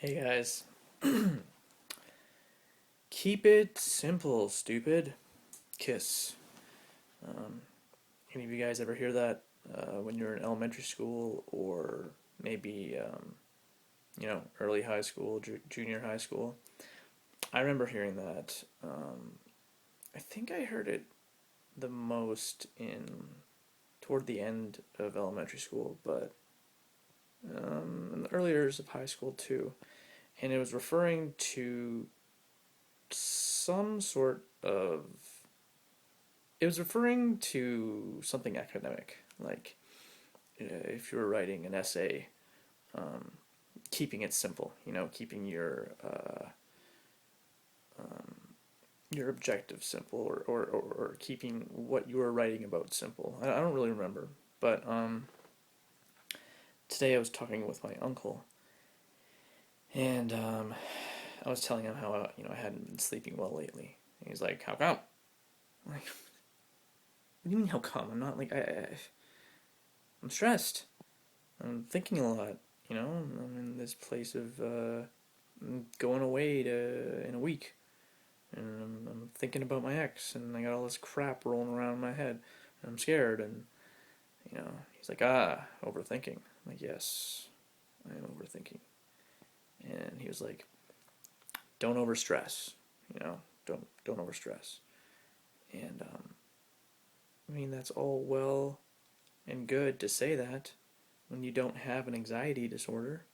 Hey guys, keep it simple, stupid. Kiss. Um, any of you guys ever hear that when you're in elementary school or maybe early high school, junior high school? I remember hearing that. I think I heard it the most in toward the end of elementary school, but in the early years of high school too. And it was referring to some sort of it was referring to something academic, like if you were writing an essay, um, keeping it simple. Keeping your objective simple, or keeping what you were writing about simple. I don't really remember, but today I was talking with my uncle, and I was telling him how I hadn't been sleeping well lately. And he's like, "How come?" I'm like, what do you mean, how come? I'm not like I'm stressed. I'm thinking a lot. I'm in this place of going away to in a week, and I'm thinking about my ex, and I got all this crap rolling around in my head, and I'm scared. And he's like, overthinking. I'm like, yes, I am overthinking. And he was like, don't overstress. Don't overstress. And I mean, that's all well and good to say that when you don't have an anxiety disorder,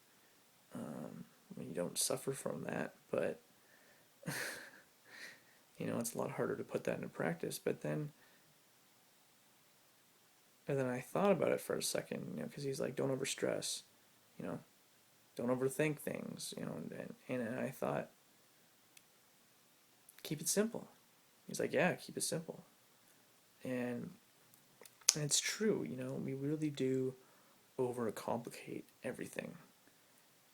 when you don't suffer from that, but it's a lot harder to put that into practice. But then, and then I thought about it for a second, because he's like, don't overstress, you know, don't overthink things, and I thought, keep it simple. He's like, yeah, keep it simple. And, and it's true, we really do overcomplicate everything.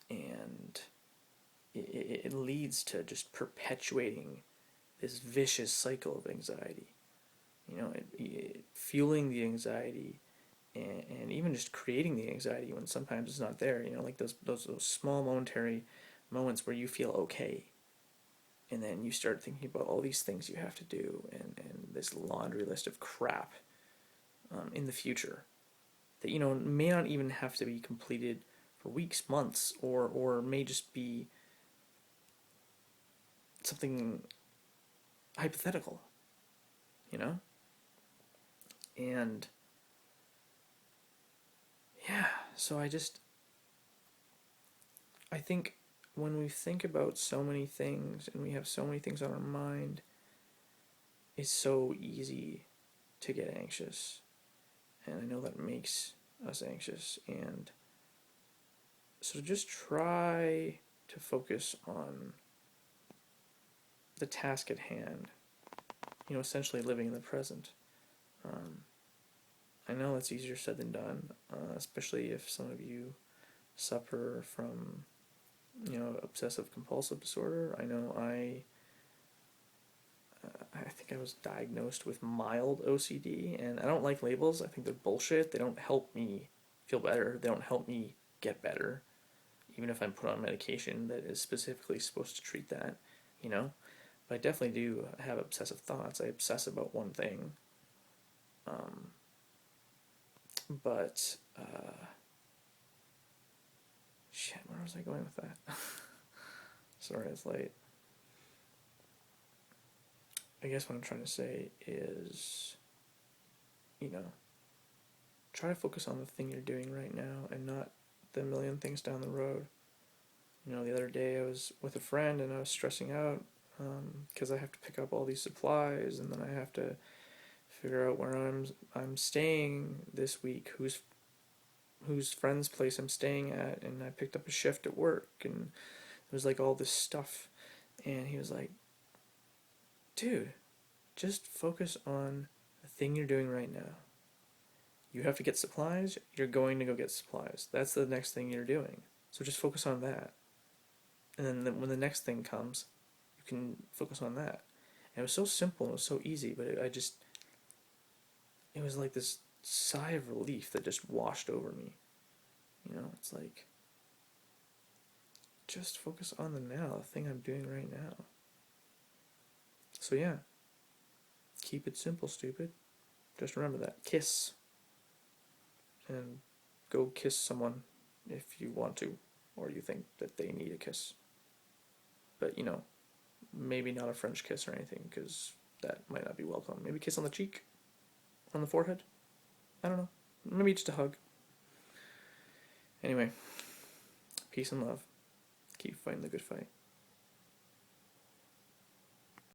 And it leads to just perpetuating this vicious cycle of anxiety. Fueling the anxiety, and even just creating the anxiety when sometimes it's not there. Like those small momentary moments where you feel okay, and then you start thinking about all these things you have to do, and this laundry list of crap in the future that may not even have to be completed for weeks, months, or may just be something hypothetical, you know? And yeah, so I think when we think about so many things and we have so many things on our mind, it's so easy to get anxious. And I know that makes us anxious. And so just try to focus on the task at hand, essentially living in the present. Um, I know it's easier said than done, especially if some of you suffer from, obsessive compulsive disorder. I know I think I was diagnosed with mild OCD, and I don't like labels. I think they're bullshit. They don't help me feel better. They don't help me get better, even if I'm put on medication that is specifically supposed to treat that, you know? But I definitely do have obsessive thoughts. I obsess about one thing. Um, but, shit, where was I going with that? Sorry, it's late. I guess what I'm trying to say is, you know, try to focus on the thing you're doing right now and not the million things down the road. The other day I was with a friend and I was stressing out because I have to pick up all these supplies, and then I have to figure out where I'm staying this week, whose friend's place I'm staying at, and I picked up a shift at work, and there was like all this stuff, and he was like, "Dude, just focus on the thing you're doing right now. You have to get supplies, you're going to go get supplies. That's the next thing you're doing. So just focus on that. And then when the next thing comes, you can focus on that." And it was so simple, and it was so easy, but it was like this sigh of relief that just washed over me. It's like, just focus on the now, the thing I'm doing right now. So yeah, keep it simple, stupid. Just remember that. Kiss. And go kiss someone if you want to, or you think that they need a kiss. But, maybe not a French kiss or anything, because that might not be welcome. Maybe kiss on the cheek? On the forehead? I don't know. Maybe just a hug. Anyway, peace and love. Keep fighting the good fight.